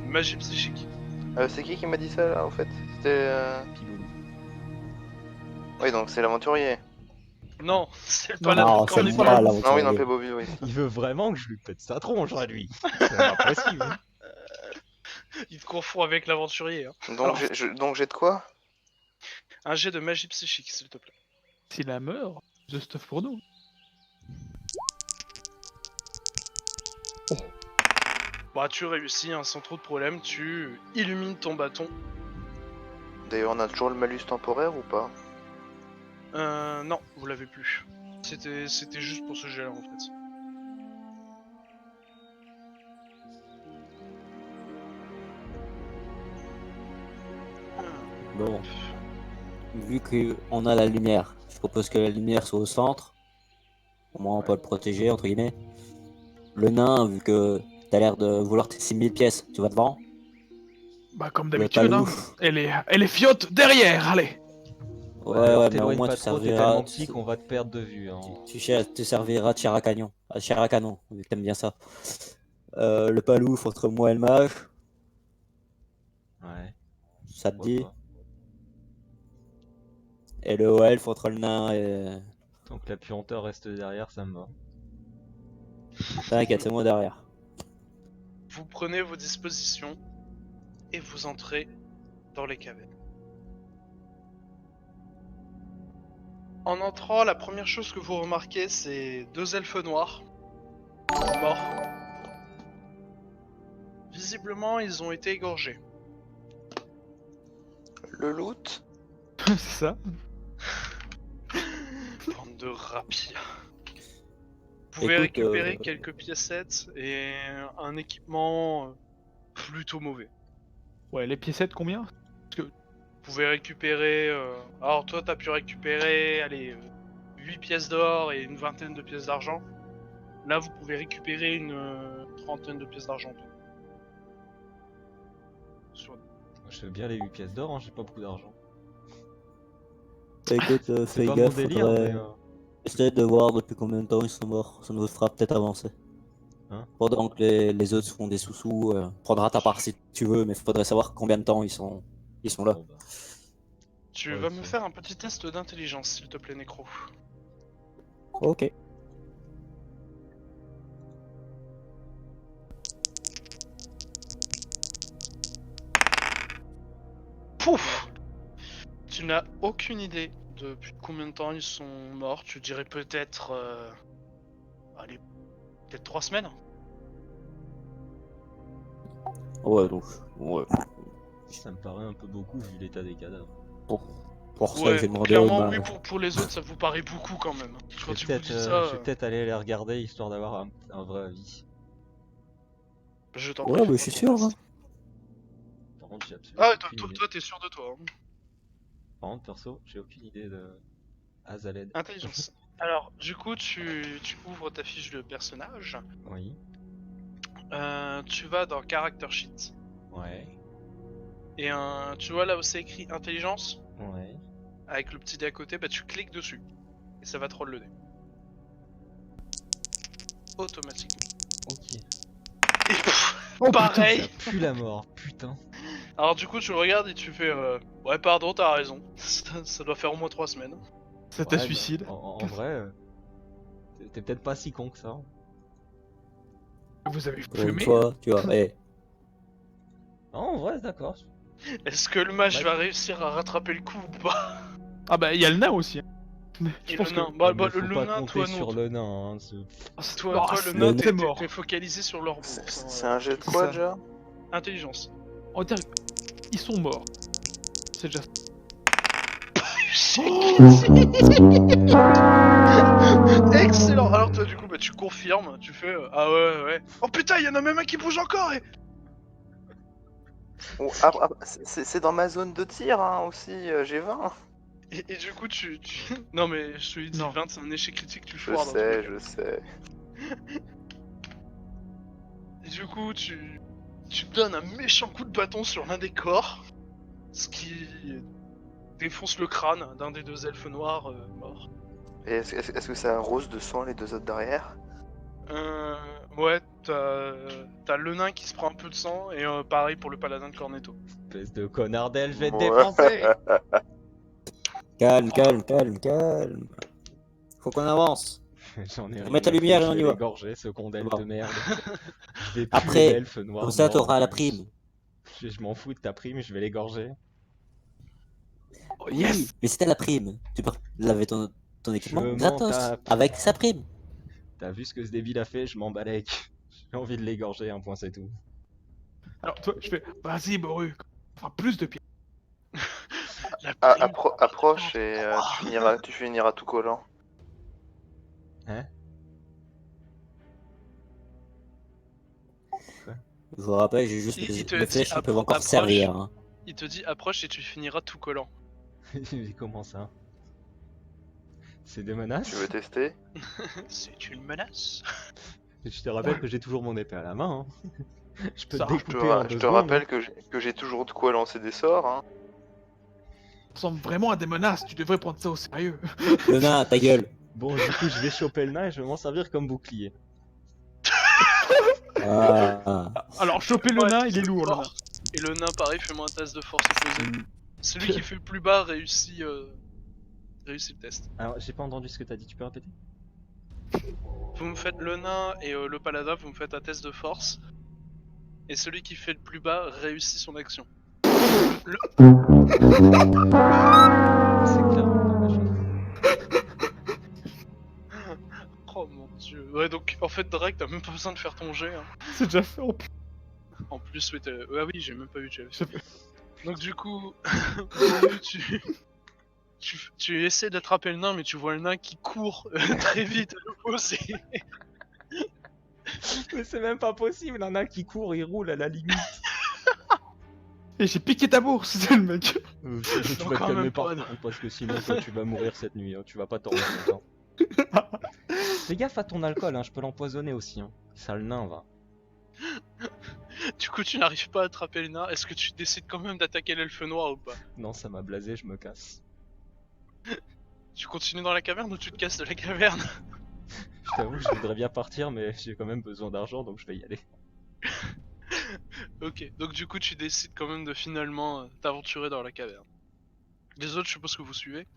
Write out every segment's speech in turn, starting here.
magie psychique. C'est qui m'a dit ça là en fait? C'était. Piloulou. Oui, donc c'est l'aventurier. Non, c'est Non, pas la Non, c'est cornifole. moi Ah oui, non, l'aventurier. fait Bobby, oui. Il veut vraiment que je lui pète sa tronche à lui. C'est pas possible. Hein. Il te confond avec l'aventurier. Hein. Donc Alors, j'ai de quoi? un jet de magie psychique, s'il te plaît. S'il la meurt, the stuff pour nous. Bah, tu réussis hein, sans trop de problème, tu illumines ton bâton. D'ailleurs, on a toujours le malus temporaire ou pas? Non, vous l'avez plus. C'était juste pour ce jet-là en fait. Bon. Vu qu'on a la lumière, je propose que la lumière soit au centre. Au moins on peut le protéger, entre guillemets. Le nain, vu que t'as l'air de vouloir tes 6000 pièces, tu vas devant. Bah comme Le d'habitude, hein. palouf. Elle est fiotte derrière, allez. Ouais, alors mais au t'éloignes moins pas tu trop, t'es serviras. tellement petit qu'on va te perdre de vue. Hein. Tu serviras de chair à canon. Chair à canon, vu que t'aimes bien ça. Le palouf entre moi et le mage, Ouais. ça te pourquoi dit. pas. Et le haut elfe entre le nain et. Tant que la puanteur reste derrière, ça me va. T'inquiète, c'est moi derrière. Vous prenez vos dispositions et vous entrez dans les cavernes. En entrant, la première chose que vous remarquez, c'est deux elfes noirs morts. Visiblement, ils ont été égorgés. Le loot? C'est ça. Bande de rapières. Vous pouvez Écoute, récupérer quelques piécettes et un équipement plutôt mauvais. Ouais, les piécettes combien? Vous pouvez récupérer... Alors toi, t'as pu récupérer, allez, 8 pièces d'or et une vingtaine de pièces d'argent. Là, vous pouvez récupérer une trentaine de pièces d'argent. Sur... Je veux bien les 8 pièces d'or, hein, j'ai pas beaucoup d'argent. Écoute, C'est fais pas gaffe, mon délire, faudrait mais... essayer de voir depuis combien de temps ils sont morts. Ça nous fera peut-être avancer. Hein? Pendant que les autres font des sous-sous, prendra ta part si tu veux, mais faudrait savoir combien de temps ils sont là. Bon, bah. Tu Ouais, vas me c'est- faire un petit test d'intelligence, s'il te plaît, Nécro. Ok. Pouf! Tu n'as aucune idée depuis combien de temps ils sont morts. Tu dirais peut-être... allez, peut-être 3 semaines. Ouais, donc, ouais. Ça me paraît un peu beaucoup vu l'état des cadavres. Pour ça, Ouais, j'ai demandé clairement, au oui, mage. pour les autres, ça vous paraît beaucoup quand même. Je Quand vais tu vous peut-être dis ça, aller les regarder histoire d'avoir un vrai avis. je t'en Ouais, prie. mais je suis sûr. Hein. Par contre, j'ai absolument Ah, aucune idée. toi, t'es sûr de toi. Hein. Par contre, perso, j'ai aucune idée de Azaled. Intelligence. Alors, du coup, tu ouvres ta fiche de personnage. Oui. Tu vas dans Character Sheet. Ouais. Et tu vois là où c'est écrit Intelligence, Ouais. avec le petit dé à côté, bah tu cliques dessus. Et ça va te roll le dé. Automatiquement. Ok. Et pff, Oh, pareil. Ça pue la mort, putain. Alors du coup, tu le regardes et tu fais ouais, pardon, t'as raison. Ça doit faire au moins 3 semaines. Ça Ouais, t'a bah, suicide. en vrai, t'es peut-être pas si con que ça. Vous avez Pour une fumé? fois, tu vois. Eh, Non, en vrai, d'accord. Est-ce que le mage Ouais. va réussir à rattraper le coup ou pas? Ah bah il y a le nain aussi. Hein. Et Je pense le que. nain, bah, Mais faut le pas nain, compter toi sur non. le nain. Hein, Toi, Non, le c'est- nain, le c'est mort. t'es focalisé sur leur bourse. C'est un jet de quoi ça. déjà? Intelligence. On dirait ils sont morts. C'est déjà. Excellent. Alors toi du coup bah tu confirmes, tu fais ah ouais. Oh putain, il y en a même un qui bouge encore. Oh, c'est dans ma zone de tir hein, aussi, j'ai 20. Et du coup tu... Non mais je te dis Non. 20 c'est un échec critique, tu Je foires dans tous les sais, cas. je sais. Et du coup tu donnes un méchant coup de bâton sur l'un des corps, ce qui défonce le crâne d'un des deux elfes noirs morts. Et est-ce que ça arrose de sang les deux autres derrière? Ouais, t'as le nain qui se prend un peu de sang, et pareil pour le paladin de Cornetto. Espèce de connard d'elfe, je vais te Ouais. défoncer. Calme, calme, calme, calme. Faut qu'on avance. J'en ai rien Remets ta à lumière foutre, et on je y vais va. l'égorger, ce con d'elfe Bon. de merde. Je vais tuer Après, l'elfe noir comme ça, mort, en t'auras la plus. prime. Je m'en fous de ta prime, je vais l'égorger. Oh, Oui, yes. mais c'était la prime. Tu peux laver ton équipement Je m'en gratos. tape. Avec sa prime. T'as vu ce que ce débile a fait, je m'en balèque. J'ai envie de l'égorger, un point c'est tout. Alors, toi, je fais, vas-y, Boru, enfin plus de pierres. La prime. Approche et Oh. tu finiras tout collant. Hein? Je vous rappelle, j'ai juste Il te mes dit flèches qui peuvent encore approche. servir. Hein. Il te dit approche et tu finiras tout collant. Mais comment ça? C'est des Tu menaces? veux tester? C'est une menace. Je te rappelle Ouais. que j'ai toujours mon épée à la main. Hein. Je peux Ça, te je découper en Je 2 te secondes. rappelle Hein. que j'ai toujours de quoi lancer des sorts. Hein. Ça ressemble vraiment à des menaces, tu devrais prendre ça au sérieux. Le nain, ta gueule. Bon, du coup, je vais choper le nain et je vais m'en servir comme bouclier. Ah. Alors, choper le Ouais, nain, test il est de lourd, le nain. force. Et le nain, pareil, fais-moi un test de force opposé. Mm. Celui qui fait le plus bas réussit le test. Alors, j'ai pas entendu ce que t'as dit, tu peux répéter? Vous me faites le nain et le paladin, vous me faites un test de force. Et celui qui fait le plus bas réussit son action. C'est clairement pas méchant. Oh mon dieu. Ouais, donc en fait, Drake, t'as même pas besoin de faire ton jet. Hein. C'est déjà fait en plus. En plus, ouais, ah oui, j'ai même pas vu de jet. J'ai fait- Donc du coup, Boru, tu essaies d'attraper le nain, mais tu vois le nain qui court très vite à l'opposé. Mais c'est même pas possible, un nain qui court, il roule à la limite. Et j'ai piqué ta bourse, c'est le mec. Tu Non, vas te quand calmer même par pas, contre, parce que sinon toi tu vas mourir cette nuit, hein. Tu vas pas t'en rendre compte. Hein. Fais gaffe à ton alcool, hein. Je peux l'empoisonner aussi. Hein. Sale nain, va. Du coup, tu n'arrives pas à attraper le nain. Est-ce que tu décides quand même d'attaquer l'elfe noir ou pas? Non, ça m'a blasé, je me casse. Tu continues dans la caverne ou tu te casses de la caverne? Je t'avoue que je voudrais bien partir, mais j'ai quand même besoin d'argent, donc je vais y aller. Ok, donc du coup, tu décides quand même de finalement t'aventurer dans la caverne. Les autres, je suppose que vous suivez.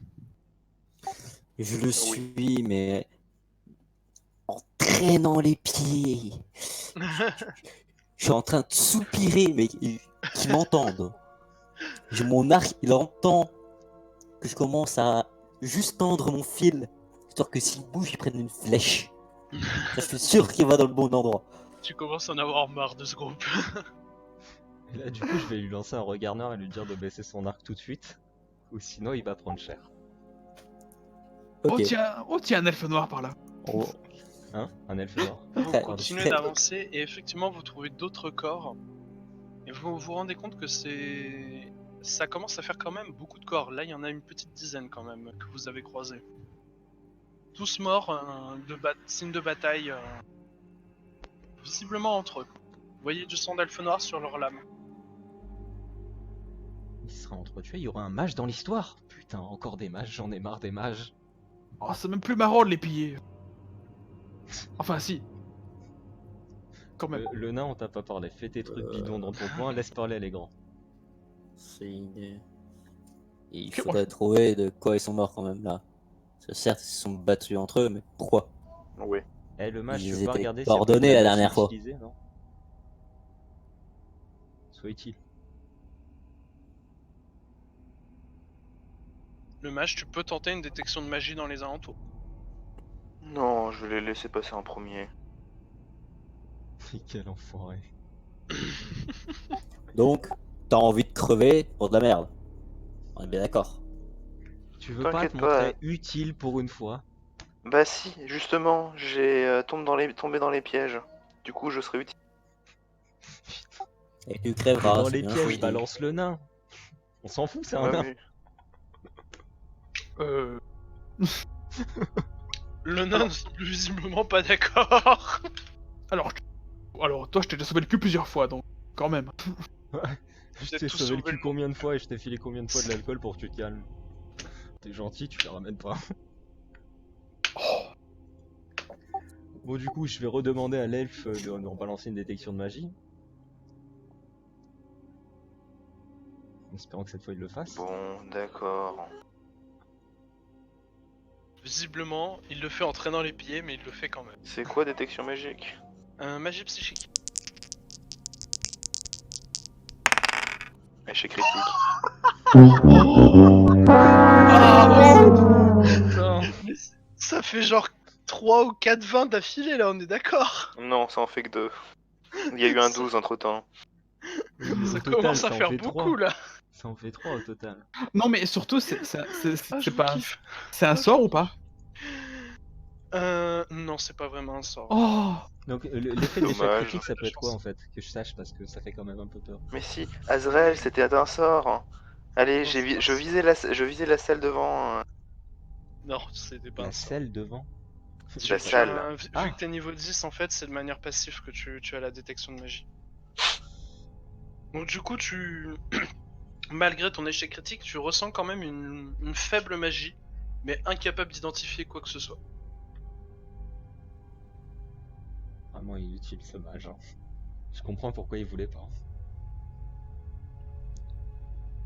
Je le suis, mais en traînant les pieds. Je suis en train de soupirer, mais qu'il m'entende. J'ai mon arc, il entend que je commence à juste tendre mon fil, histoire que s'il bouge, il prenne une flèche. Ça, je suis sûr qu'il va dans le bon endroit. Tu commences à en avoir marre de ce groupe. Et là, du coup, je vais lui lancer un regard noir et lui dire de baisser son arc tout de suite. Ou sinon, il va prendre cher. Ok. Oh tiens, un elfe noir par là. On- Hein? Un elfe noir. Vous Très- continuez très- d'avancer et effectivement, vous trouvez d'autres corps. Et vous vous rendez compte que ça commence à faire quand même beaucoup de corps. Là, il y en a une petite dizaine quand même que vous avez croisés. Tous morts, signe de bataille, visiblement entre eux. Vous voyez du sang d'elfe noir sur leurs lames. Il sera entretué, il y aura un mage dans l'histoire. Putain, encore des mages, j'en ai marre des mages. Oh, c'est même plus marrant de les piller. Enfin, si. Quand même. Le nain, on t'a pas parlé. Fais tes trucs bidons dans ton coin, laisse parler les grands. C'est une... Et il Ok, faudrait trouver de quoi ils sont morts quand même là. Parce que certes, ils se sont battus entre eux, mais pourquoi? Oui. Eh, le mage, Ils tu veux pas étaient regarder coordonnés y a pas de la dernière machine fois. utilisée, non? Soit-il. Le mage, tu peux tenter une détection de magie dans les alentours. Non, je vais les laisser passer en premier. Quel enfoiré. Donc, t'as envie de crever pour de la merde. On est bien d'accord. Tu veux pas T'inquiète te pas. montrer utile pour une fois? Bah si, justement, j'ai tombé dans les pièges. Du coup, je serai utile. Et tu T'es crèveras, dans c'est les bien pièges, foutu. balance le nain. On s'en fout, c'est un Ouais, nain. mais- Le nain ne semble visiblement pas d'accord. Alors, toi, je t'ai déjà sauvé le cul plusieurs fois, donc quand même. Je êtes t'ai tous sauvé le sauvés cul le combien de fois et je t'ai filé combien de fois de l'alcool pour que tu te calmes? T'es gentil, tu les ramènes pas. Bon, du coup, je vais redemander à l'elfe de balancer une détection de magie. En espérant que cette fois il le fasse. Bon, d'accord. Visiblement, il le fait en traînant les pieds, mais il le fait quand même. C'est quoi détection magique? Magie psychique. Échec critique. Putain, mais ça fait genre 3 ou 4 20 d'affilée là, on est d'accord. Non, ça en fait que 2. Il y a eu un 12 entre temps. Oui, mais Ça au total, commence à ça en faire fait beaucoup 3. là. Ça en fait 3 au total. Non, mais surtout, c'est Ah, je vous pas. kiffe. C'est un Ah, je sort vous ou pas? Non, c'est pas vraiment un sort. Oh! Donc l'effet d'échec Dommage. critique, ça peut être quoi en fait? Que je sache parce que ça fait quand même un peu peur. Mais si, Azrael, c'était un sort. Allez, Non, c'est pas je un visais la salle devant. Non, c'était pas La un sort. selle devant? La salle. Vu Ah. que t'es niveau 10, en fait, c'est de manière passive que tu as la détection de magie. Donc du coup, malgré ton échec critique, tu ressens quand même une faible magie, mais incapable d'identifier quoi que ce soit. Vraiment inutile ce mage. Hein. Je comprends pourquoi il voulait pas.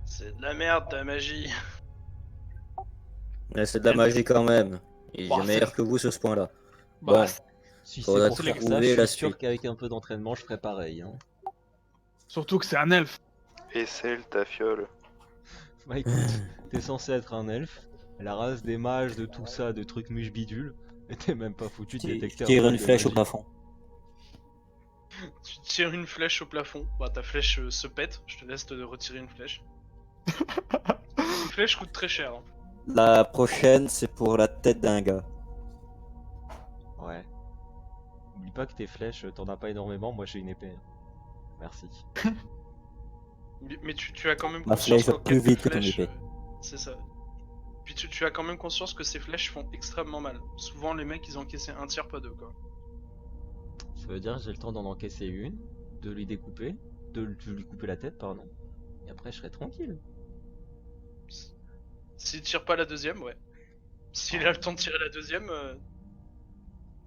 C'est de la merde ta magie. Mais c'est de la magie quand même. Et Bah, j'ai meilleur que vous sur ce point-là. Bah, Bon, Si c'est faudra pour faire ça, trouver je la suis sûr suite. qu'avec un peu d'entraînement, je ferai pareil. Hein. surtout que c'est un elfe. Et celle ta fiole. Bah écoute, t'es censé être un elfe, la race des mages, de tout ça, de trucs muche bidule, et t'es même pas foutu de détecter un Tire truc une de flèche au magie. plafond. Tu tires une flèche au plafond, bah ta flèche se pète, je te laisse te retirer une flèche. Une flèche coûte très cher. Hein. La prochaine, c'est pour la tête d'un gars. Ouais. Oublie pas que tes flèches, t'en as pas énormément, moi j'ai une épée. Hein. Merci. Mais tu as quand même Ma conscience flèche va qu'en plus quelques vite que ton flèches, épée. c'est ça. Puis tu as quand même conscience que ces flèches font extrêmement mal. Souvent les mecs ils ont encaissé un tiers, pas deux quoi. Ça veut dire que j'ai le temps d'en encaisser une, de lui découper, de lui couper la tête, pardon. Et après je serai tranquille. S'il tire pas la deuxième, ouais. S'il a le temps de tirer la deuxième,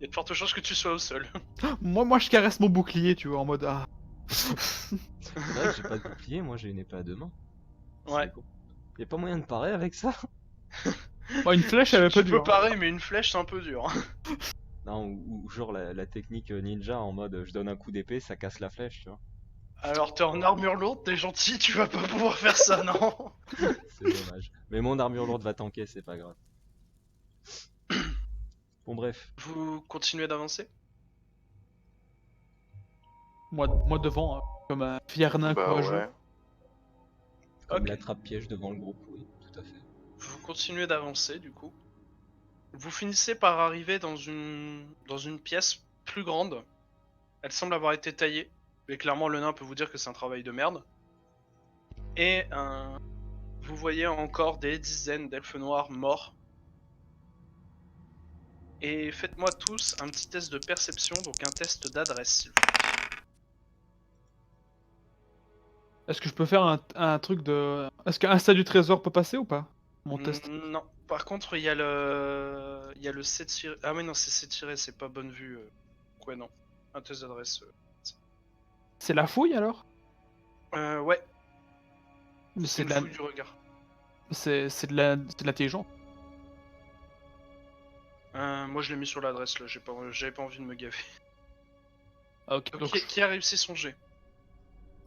y a de fortes chances que tu sois au sol. Moi, je caresse mon bouclier, tu vois, en mode. Ah. C'est vrai que j'ai pas de bouclier, moi j'ai une épée à deux mains. Ouais. Y'a pas moyen de parer avec ça? Bon, une flèche, elle avait pas Tu dû. peux parer, mais une flèche c'est un peu dur. Non, ou genre la technique ninja en mode je donne un coup d'épée, ça casse la flèche, tu vois. Alors t'es en armure lourde, t'es gentil, tu vas pas pouvoir faire ça, non. C'est dommage. Mais mon armure lourde va tanker, c'est pas grave. Bon bref, Vous continuez d'avancer? Moi devant, hein, comme un fier nain Bah courageux. ouais. comme Ok. l'attrape-piège devant le groupe, oui, tout à fait. Vous continuez d'avancer du coup. Vous finissez par arriver dans une pièce plus grande. Elle semble avoir été taillée, mais clairement le nain peut vous dire que c'est un travail de merde. Et vous voyez encore des dizaines d'elfes noirs morts. Et faites-moi tous un petit test de perception, donc un test d'adresse s'il vous plaît. Est-ce que je peux faire un truc de. Est-ce qu'un stade du trésor peut passer ou pas? Mon test. Non, par contre il y a le 7 tiré. Ah oui non c'est 7 tiré, c'est pas bonne vue. Ouais non, un test d'adresse. C'est la fouille alors? Ouais, Mais c'est c'est une de la. fouille du regard. C'est de l'intelligence. Moi je l'ai mis sur l'adresse là, j'avais pas envie de me gaver. Ah, ok, Donc, donc qui a réussi son jet?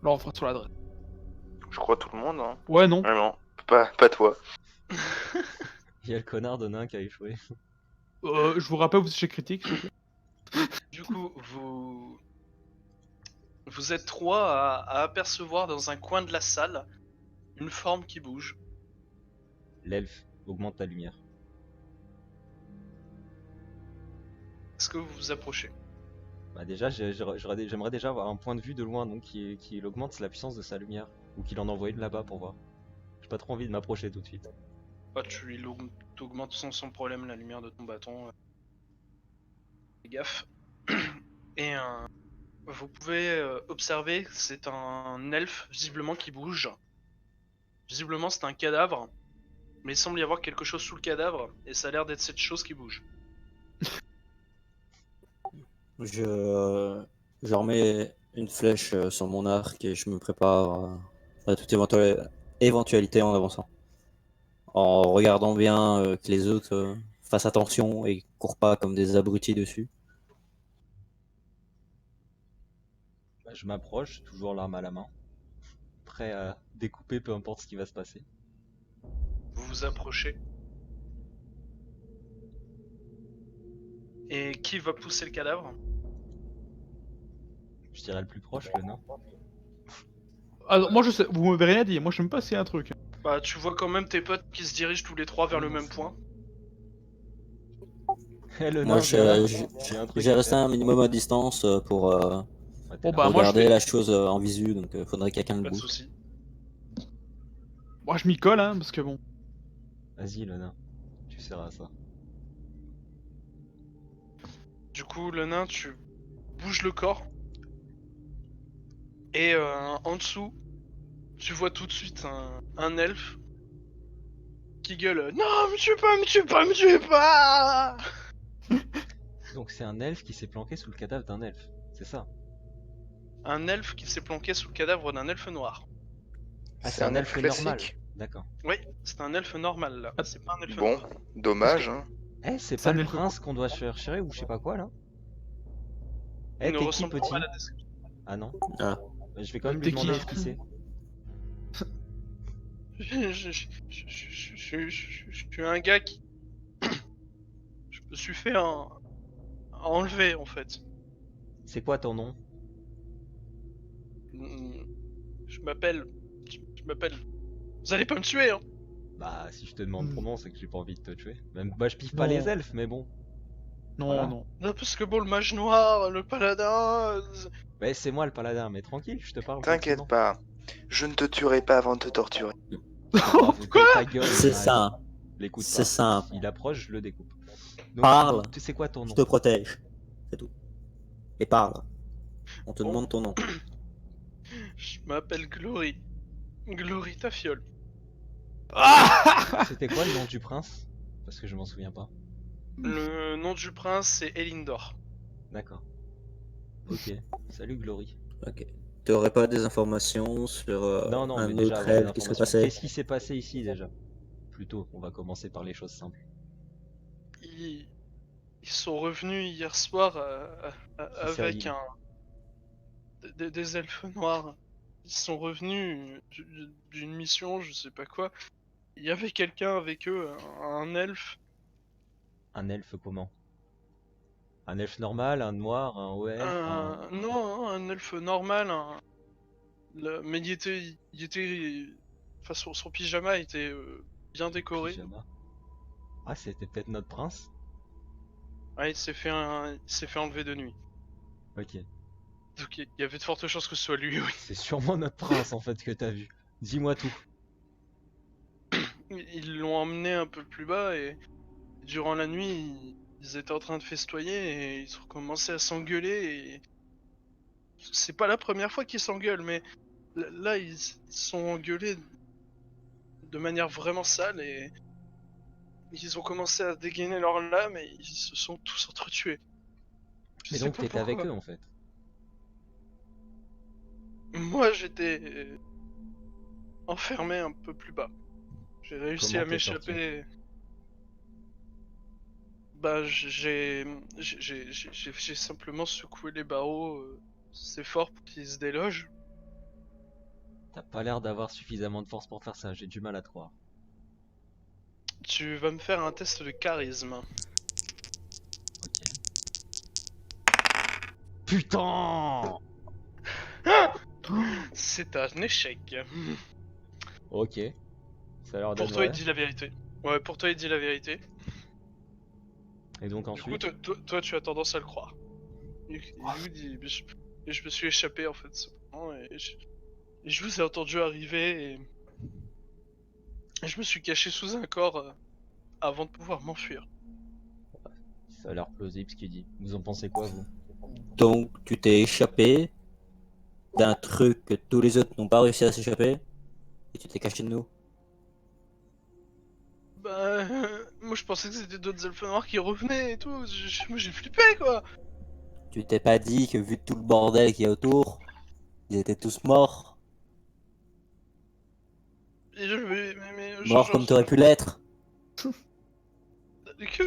là on fera sur l'adresse. Je crois tout le monde, hein. Ouais, non. Vraiment. Pas toi. Il y a le connard de nain qui a échoué. Je vous rappelle, vous êtes chez Critique, s'il vous plaît. Du coup, vous êtes trois à apercevoir dans un coin de la salle une forme qui bouge. L'elfe augmente la lumière. Est-ce que vous vous approchez? Bah déjà, j'aimerais déjà avoir un point de vue de loin, donc qui augmente la puissance de sa lumière. Ou qu'il en envoie une là-bas pour voir. J'ai pas trop envie de m'approcher tout de suite. Bah, tu augmentes sans problème la lumière de ton bâton. Fais gaffe. Et vous pouvez observer, c'est un elfe visiblement qui bouge. Visiblement c'est un cadavre, mais il semble y avoir quelque chose sous le cadavre, et ça a l'air d'être cette chose qui bouge. Je remets une flèche sur mon arc et je me prépare à toute éventualité en avançant. En regardant bien que les autres fassent attention et courent pas comme des abrutis dessus. Bah, je m'approche, toujours l'arme à la main, prêt à découper peu importe ce qui va se passer. Vous vous approchez. Et qui va pousser le cadavre? Je dirais le plus proche, le nain. Alors, moi je sais, vous m'avez rien dit, moi je sais même pas s'il y a un truc. Bah, tu vois quand même tes potes qui se dirigent tous les trois vers le même point. Eh, le Moi, nain, viens là, j'ai un truc j'ai à resté faire. un minimum à distance pour Ouais, t'es Bon là. bah moi je regarder fais. la chose en visu, donc faudrait que quelqu'un le Pas de bouffe. soucis. Moi je m'y colle, hein, parce que bon. Vas-y, le nain, tu seras ça. Du coup, le nain, tu bouges le corps. Et en dessous, tu vois tout de suite un elfe qui gueule non, me tuez pas, me tuez pas, me tuez pas. Donc c'est un elfe qui s'est planqué sous le cadavre d'un elfe, c'est ça? Un elfe qui s'est planqué sous le cadavre d'un elfe noir. Ah, C'est un elfe normal. classique. D'accord. Oui, c'est un elfe normal là, Ah, c'est pas un elfe Bon, noir. dommage, hein. Eh, c'est C'est pas un le elfe prince qu'on doit chercher ou je sais pas quoi là? Il Eh, ne t'es qui, ressemble pas petit? à la description. Ah non? Ah. Bah, je vais quand même lui T'es qui? demander qui c'est. Je suis un gars qui. Je me suis fait enlever en fait. C'est quoi ton nom? Je m'appelle. Je m'appelle. Vous allez pas me tuer, hein? Bah, si je te demande ton Hmm. nom, c'est que j'ai pas envie de te tuer. Même, bah, je piffe pas Non. les elfes, mais bon. Non, Voilà. non. Non, parce que bon, le mage noir, le paladin. Bah, c'est moi le paladin, mais tranquille, je te parle T'inquiète tranquillement. pas, je ne te tuerai pas avant de te torturer. Bravo, ta gueule, C'est il ça. arrête. L'écoute C'est pas. simple. S'il approche, je le découpe. Donc, Parle. tu sais quoi ton Je nom? te protège. C'est tout. Et parle. On te Bon. demande ton nom. Je m'appelle Glory. Glory Tafiole. Ah C'était quoi le nom du prince? Parce que je m'en souviens pas. Le nom du prince, c'est Elindor. D'accord. Ok. Salut Glory. Ok. Tu aurais pas des informations sur Non, non, mais un déjà autre avoir des elfe qui serait informations. passé? Qu'est-ce qui s'est passé ici déjà? Plutôt, on va commencer par les choses simples. Ils sont revenus hier soir Si c'est avec Aïl. des elfes noirs. Ils sont revenus d'une mission, je sais pas quoi. Il y avait quelqu'un avec eux, un elfe. Un elfe comment? Un elfe normal, un noir, un haut elfe, Non, un elfe normal. Mais il était. Enfin, son pyjama était bien décoré. pyjama. Ah, c'était peut-être notre prince? Ouais, il s'est fait enlever de nuit. Ok. Donc il y avait de fortes chances que ce soit lui, oui. C'est sûrement notre prince en fait que t'as vu. Dis-moi tout. Ils l'ont emmené un peu plus bas et durant la nuit, ils étaient en train de festoyer et ils ont commencé à s'engueuler et c'est pas la première fois qu'ils s'engueulent, mais là ils se sont engueulés de manière vraiment sale et ils ont commencé à dégainer leurs lames et ils se sont tous entretués. Je Mais sais donc pas t'étais avec pourquoi. eux en fait. Moi j'étais enfermé un peu plus bas. J'ai réussi Comment à t'es sorti? m'échapper. Bah j'ai simplement secoué les barreaux. C'est fort pour qu'ils se délogent. T'as pas l'air d'avoir suffisamment de force pour faire ça, j'ai du mal à te croire. Tu vas me faire un test de charisme. Ok. Putain! C'est un échec. Ok. Ça a l'air Pour d'être toi, il vrai. dit la vérité. Ouais, pour toi, il dit la vérité. Et donc Du coup, ensuite? toi, tu as tendance à le croire. Il vous dit, je me suis échappé en fait, simplement, et je vous ai entendu arriver et je me suis caché sous un corps avant de pouvoir m'enfuir. Ça a l'air plausible ce qu'il dit. Vous en pensez quoi vous? Donc, tu t'es échappé d'un truc que tous les autres n'ont pas réussi à s'échapper et tu t'es caché de nous. Bah, moi je pensais que c'était d'autres elfes noirs qui revenaient et tout. Moi j'ai flippé quoi. Tu t'es pas dit que vu tout le bordel qu'il y a autour, ils étaient tous morts? Et Morts comme t'aurais pu l'être?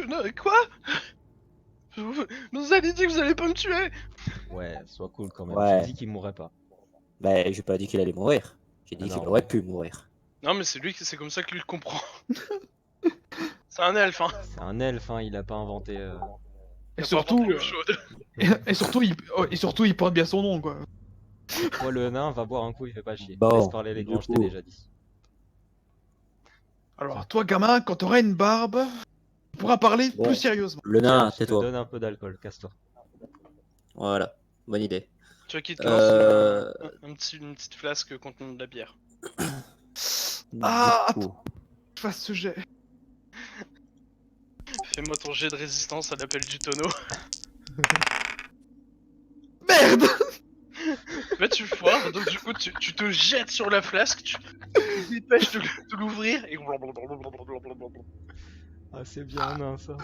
Non, quoi? Vous vous avez dit que vous allez pas me tuer. Ouais, sois cool quand même. Ouais. J'ai dit qu'il mourrait pas. Bah, j'ai pas dit qu'il allait mourir. J'ai dit Ah qu'il non. aurait pu mourir. Non, mais c'est comme ça qu'il le comprend. C'est un elfe, hein. C'est un elfe, hein, il a pas inventé. Et Il a pas surtout, inventé l'eau chaude. et surtout, il porte bien son nom, quoi. Toi, le nain, va boire un coup, il fait pas chier. Bon, Laisse parler les du grands, je t'ai coup. déjà dit. Alors, toi, gamin, quand t'auras une barbe, tu pourras parler Bon. plus sérieusement. Le Tiens, nain, je te tais-toi. donne un peu d'alcool, casse-toi. Voilà, bonne idée. Tu vois qu'il te lance Euh, une petite flasque contenant de la bière. Ah, Du coup, Je fasse ce jet. Fais-moi ton jet de résistance à l'appel du tonneau. Merde. Bah tu foires, donc du coup tu te jettes sur la flasque, tu te dépêches de l'ouvrir et... Ah, c'est bien, nain, ça.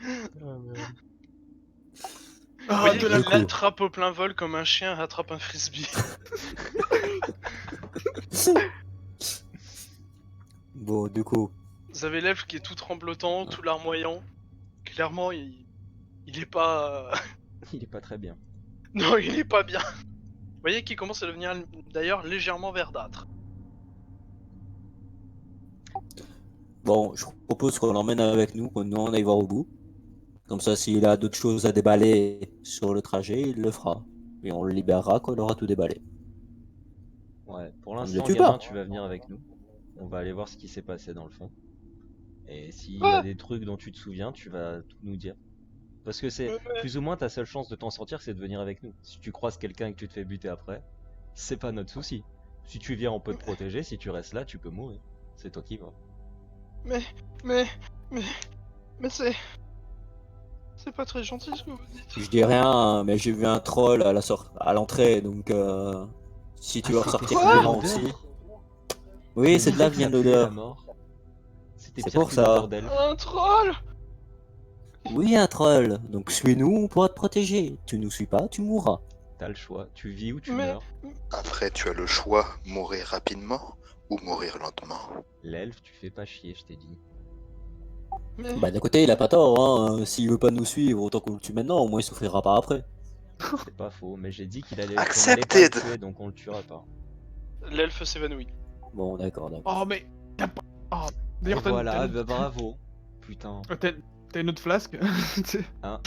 Ah, merde. Vous Ah, voyez de la... Du qu'il coup. l'attrape au plein vol comme un chien rattrape un frisbee. bon, du coup, Vous avez l'elfe qui est tout tremblotant, tout larmoyant. Clairement il est pas... Il est pas très bien. Non, il est pas bien. Vous voyez qu'il commence à devenir d'ailleurs légèrement verdâtre. bon, je propose qu'on l'emmène avec nous, qu'on nous on aille voir au bout. Comme ça, s'il a d'autres choses à déballer sur le trajet, il le fera. Et on le libérera quand il aura tout déballé. Ouais, pour ne le l'instant, tue gamin, pas. tu vas venir avec nous. On va aller voir ce qui s'est passé dans le fond. Et s'il y Ah. a des trucs dont tu te souviens, tu vas tout nous dire. Parce que c'est plus ou moins ta seule chance de t'en sortir, c'est de venir avec nous. Si tu croises quelqu'un et que tu te fais buter après, c'est pas notre souci. Si tu viens, on peut te protéger. Si tu restes là, tu peux mourir. C'est toi qui vas. Mais c'est... C'est pas très gentil ce que vous dites. Je dis rien, mais j'ai vu un troll à l'entrée, donc si tu veux Ah, c'était ressortir ça, vivant l'odeur. aussi. Oui, c'est de là que vient l'odeur. C'était C'est pire pour qu'une ça. odeur d'elfe. Un troll. Oui, un troll. Donc suis-nous, on pourra te protéger. Tu nous suis pas, tu mourras. T'as le choix. Tu vis ou tu Mais- meurs. Après, tu as le choix, mourir rapidement ou mourir lentement. L'elfe, tu fais pas chier, je t'ai dit. Mais... Bah d'un côté, il a pas tort, hein. S'il veut pas nous suivre, autant qu'on le tue maintenant, au moins il souffrira pas après. C'est pas faux, mais j'ai dit qu'il allait. qu'on allait pas Accepted. le tuer, donc on le tuera pas. L'elfe s'évanouit. Bon, d'accord, d'accord. Oh, mais... t'as pas... Oh, Et d'ailleurs, voilà, bah bravo. Putain. t'as une autre flasque. Hein,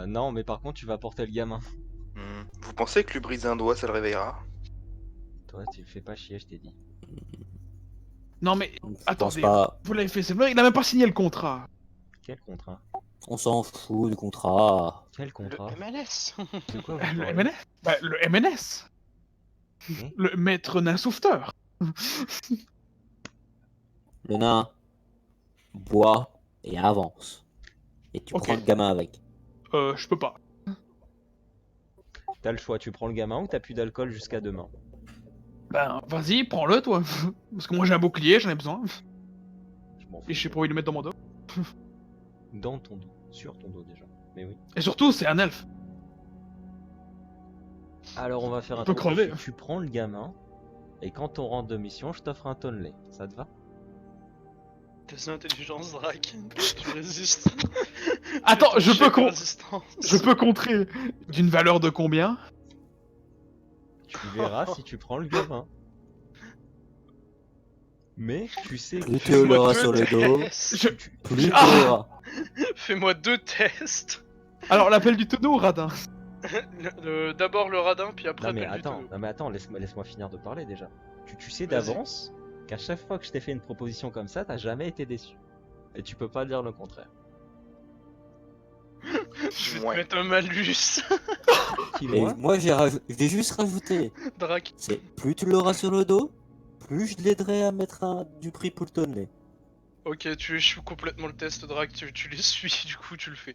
non, mais par contre, tu vas porter le gamin. Vous pensez que lui briser un doigt, ça le réveillera? Toi, tu fais pas chier, je t'ai dit. Non, mais... Je pense Attendez, pas. vous l'avez fait, c'est vrai, il a même pas signé le contrat. Quel contrat? On s'en fout du contrat. Quel contrat? Le MLS. De quoi vous Le parlez? MNS Bah, le MNS. Hmm. Le maître nain sauveteur. Le nain boit et avance. Et tu Ok. prends le gamin avec. Je peux pas. T'as le choix, tu prends le gamin ou t'as plus d'alcool jusqu'à demain. Ben, vas-y, prends-le, toi. Parce que moi, j'ai un bouclier, j'en ai besoin. Je m'en fous. Et j'ai pas envie de le mettre dans mon dos. Dans ton dos. Sur ton dos déjà. Mais oui. Et surtout, c'est un elfe. Alors on va faire un peut truc. crever. Tu prends le gamin. Et quand on rentre de mission, je t'offre un tonnelet. Ça te va? Tes intelligences, Drac. Tu résistes. Attends, je Jet peux, de résistance. je peux contrer d'une valeur de combien? Tu verras si tu prends le gamin. Mais tu sais que Plus tu Fais-moi l'auras deux sur le dos, tests. Je- plus tu Ah l'auras. Fais-moi 2 tests. Alors, l'appel du tonneau, radin. D'abord le radin, puis après Non mais l'appel du attends, tonneau. non mais attends, laisse-moi finir de parler déjà. Tu sais Vas-y. d'avance qu'à chaque fois que je t'ai fait une proposition comme ça, t'as jamais été déçu. Et tu peux pas dire le contraire. Je vais te Ouais. mettre un malus. Qui Et moi moi, j'ai juste rajouté. Drac. C'est plus tu l'auras sur le dos, plus je l'aiderai à mettre du prix pour le tonnelet. Ok, tu échoues complètement le test, Drac. Tu les suis, du coup tu le fais.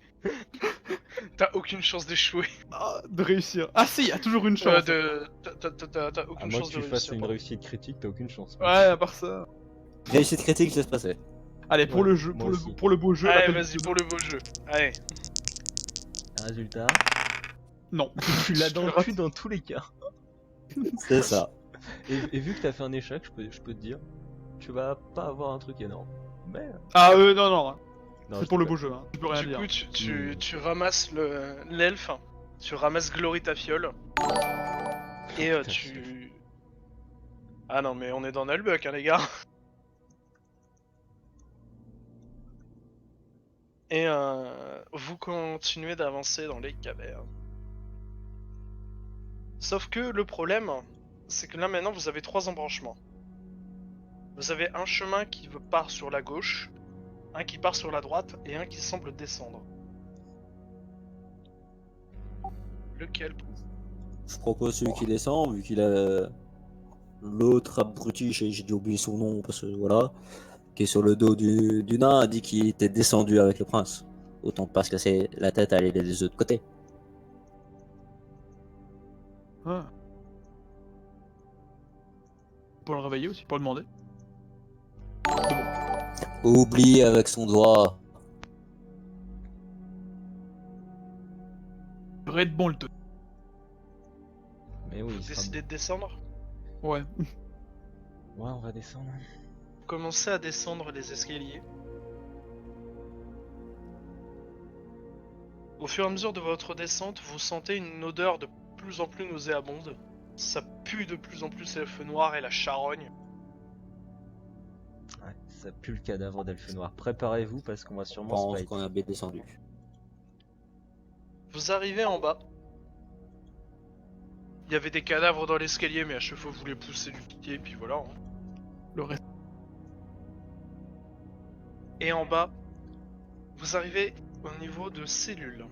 T'as aucune chance d'échouer. Ah, de réussir. Ah si, il y a toujours une chance. T'as À aucune moins chance que de tu fasses réussir. une pardon. réussite critique, t'as aucune chance. Ouais, à part ça. Réussite critique, laisse passer. Allez, pour Ouais, le jeu, moi aussi. pour le beau jeu. Allez, l'appel du vas-y, tonneau. pour le beau jeu. Allez. Résultat Non. Tu l'as dans le cul dans tous les cas. C'est ça. Et vu que t'as fait un échec, je peux te dire, tu vas pas avoir un truc énorme. Mais. Ah non, non. Non, C'est je pour le déconne. beau jeu, hein. Je peux rien Du dire. coup, tu ramasses l'elfe, tu ramasses Glory ta fiole, et Putain, tu... Ah non, mais on est dans Nullbuck, hein, les gars. Et vous continuez d'avancer dans les cavernes. Sauf que le problème, c'est que là maintenant vous avez 3 embranchements. Vous avez un chemin qui part sur la gauche, un qui part sur la droite et un qui semble descendre. Lequel? Je propose celui qui descend, vu qu'il a l'autre abruti, j'ai oublié son nom, parce que voilà, qui est sur le dos du nain, a dit qu'il était descendu avec le prince. Autant pas se casser la tête à aller des autres côtés. Ah. Pour le réveiller aussi, pour le demander. Oublie avec son doigt. Red Bull, te... Mais oui, Vous il sera décidez de descendre? Ouais. bon. Ouais, on va descendre. Vous commencez à descendre les escaliers. Au fur et à mesure de votre descente, vous sentez une odeur de plus en plus nauséabonde. Ça pue de plus en plus l'elfe noir et la charogne. Ouais, ça pue le cadavre d'elfe noir. Préparez-vous parce qu'on va Je sûrement pense spike. qu'on a bien descendu. Vous arrivez en bas. Il y avait des cadavres dans l'escalier, mais à chaque fois vous les poussez du pied, et puis voilà. Hein. Le reste. Et en bas, vous arrivez au niveau de cellules.